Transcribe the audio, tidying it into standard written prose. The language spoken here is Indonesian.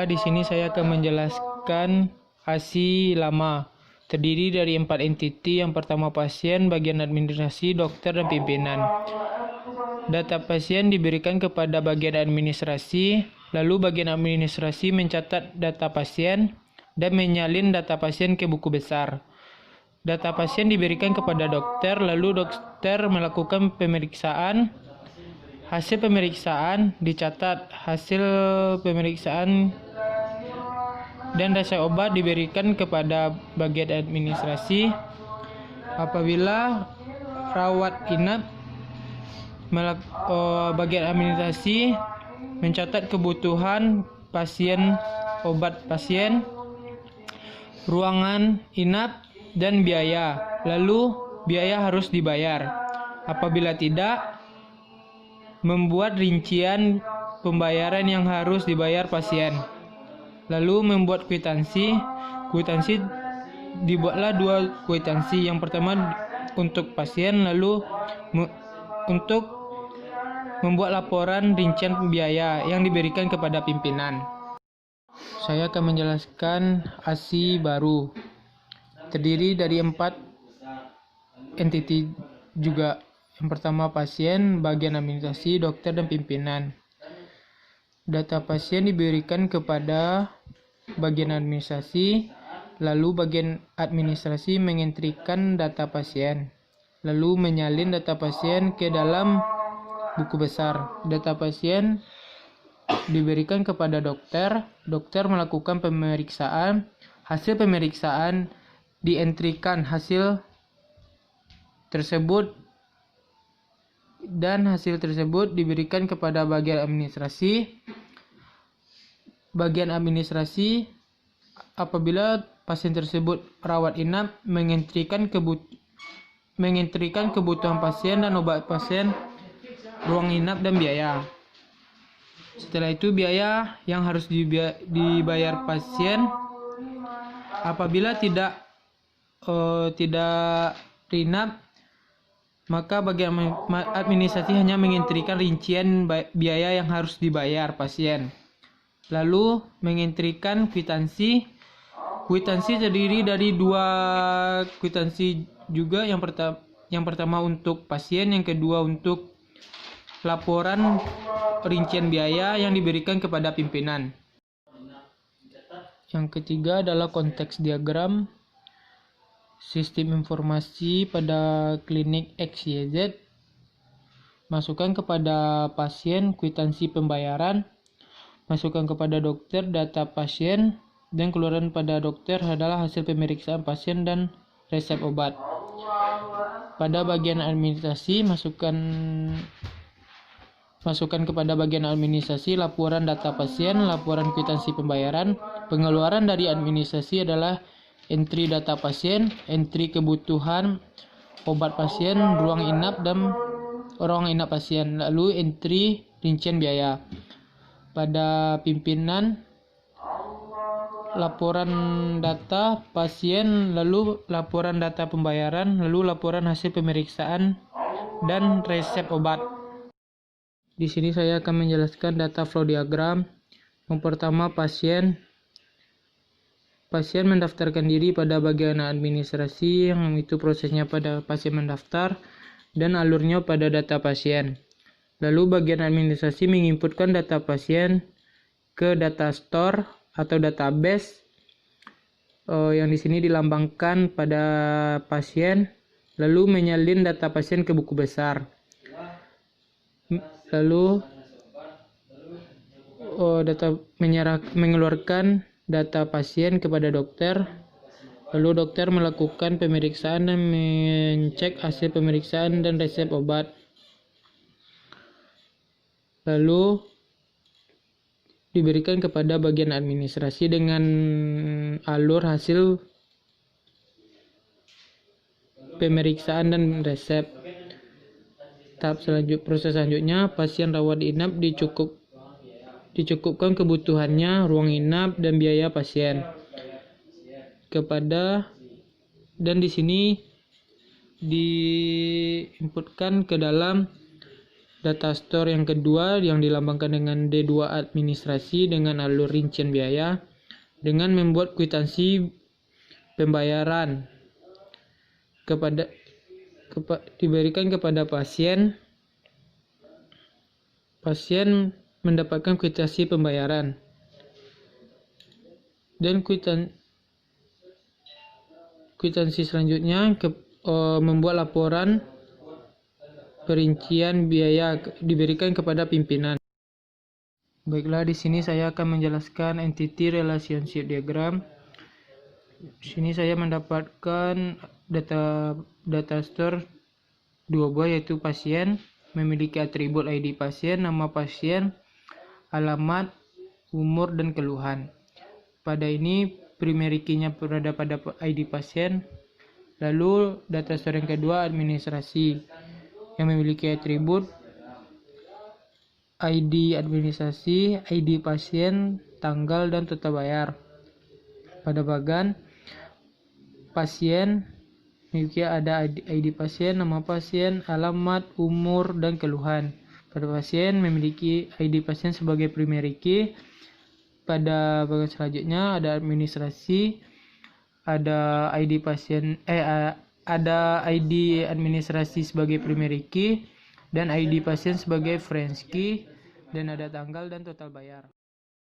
Baiklah, di sini saya akan menjelaskan ASI lama. Terdiri dari 4 entiti. Yang pertama pasien, bagian administrasi, dokter, dan pimpinan. Data pasien diberikan kepada bagian administrasi, lalu bagian administrasi mencatat data pasien dan menyalin data pasien ke buku besar. Data pasien diberikan kepada dokter, lalu dokter melakukan pemeriksaan. Hasil pemeriksaan dicatat, hasil pemeriksaan dan resep obat diberikan kepada bagian administrasi. Apabila rawat inap, bagian administrasi mencatat kebutuhan pasien, obat pasien, ruangan inap, dan biaya. Lalu biaya harus dibayar. Apabila tidak, membuat rincian pembayaran yang harus dibayar pasien. Lalu membuat kwitansi. Kwitansi dibuatlah 2 kwitansi. Yang pertama untuk pasien, lalu untuk membuat laporan rincian biaya yang diberikan kepada pimpinan. Saya akan menjelaskan ASI baru. Terdiri dari 4 entiti juga. Yang pertama pasien, bagian administrasi, dokter, dan pimpinan. Data pasien diberikan kepada bagian administrasi, lalu bagian administrasi mengentrikan data pasien, lalu menyalin data pasien ke dalam buku besar. Data pasien diberikan kepada dokter, dokter melakukan pemeriksaan, hasil pemeriksaan dientrikan hasil tersebut, dan hasil tersebut diberikan kepada bagian administrasi. Bagian administrasi apabila pasien tersebut rawat inap mengentrikan kebutuhan pasien dan obat pasien, ruang inap, dan biaya. Setelah itu biaya yang harus dibayar pasien. Apabila tidak inap, maka bagian administrasi hanya mengentrikan rincian biaya yang harus dibayar pasien. Lalu mengentrikan kwitansi. Kwitansi terdiri dari 2 kwitansi juga. Yang pertama untuk pasien, yang kedua untuk laporan rincian biaya yang diberikan kepada pimpinan. Yang ketiga adalah konteks diagram. Sistem informasi pada klinik XYZ. Masukkan kepada pasien kwitansi pembayaran. Masukkan kepada dokter data pasien, dan keluaran pada dokter adalah hasil pemeriksaan pasien dan resep obat. Pada bagian administrasi, masukkan kepada bagian administrasi laporan data pasien, laporan kwitansi pembayaran. Pengeluaran dari administrasi adalah entry data pasien, entry kebutuhan obat pasien, ruang inap pasien, lalu entry rincian biaya. Pada pimpinan, laporan data pasien, lalu laporan data pembayaran, lalu laporan hasil pemeriksaan dan resep obat. Di sini saya akan menjelaskan data flow diagram. Yang pertama pasien. Pasien mendaftarkan diri pada bagian administrasi, yang itu prosesnya pada pasien mendaftar dan alurnya pada data pasien. Lalu bagian administrasi menginputkan data pasien ke data store atau database yang di sini dilambangkan pada pasien, lalu menyalin data pasien ke buku besar. Lalu mengeluarkan data pasien kepada dokter, lalu dokter melakukan pemeriksaan dan mengecek hasil pemeriksaan dan resep obat. Lalu diberikan kepada bagian administrasi dengan alur hasil pemeriksaan dan resep. Proses selanjutnya, pasien rawat inap dicukupkan kebutuhannya, ruang inap, dan biaya pasien. Dan di sini diinputkan ke dalam Data store yang kedua yang dilambangkan dengan D2 administrasi dengan alur rincian biaya dengan membuat kwitansi pembayaran diberikan kepada pasien. Pasien mendapatkan kwitansi pembayaran dan kwitansi selanjutnya membuat laporan perincian biaya diberikan kepada pimpinan. Baiklah, di sini saya akan menjelaskan entity relationship diagram. Di sini saya mendapatkan data store 2 buah, yaitu pasien memiliki atribut ID pasien, nama pasien, alamat, umur, dan keluhan. Pada ini primary key-nya berada pada ID pasien. Lalu data store yang kedua administrasi yang memiliki atribut ID administrasi, ID pasien, tanggal, dan total bayar. Pada bagian pasien memiliki ada ID pasien, nama pasien, alamat, umur, dan keluhan. Pada pasien memiliki ID pasien sebagai primary key. Pada bagian selanjutnya ada administrasi, ada ID pasien ada ID administrasi sebagai primary key dan ID pasien sebagai reference key, dan ada tanggal dan total bayar.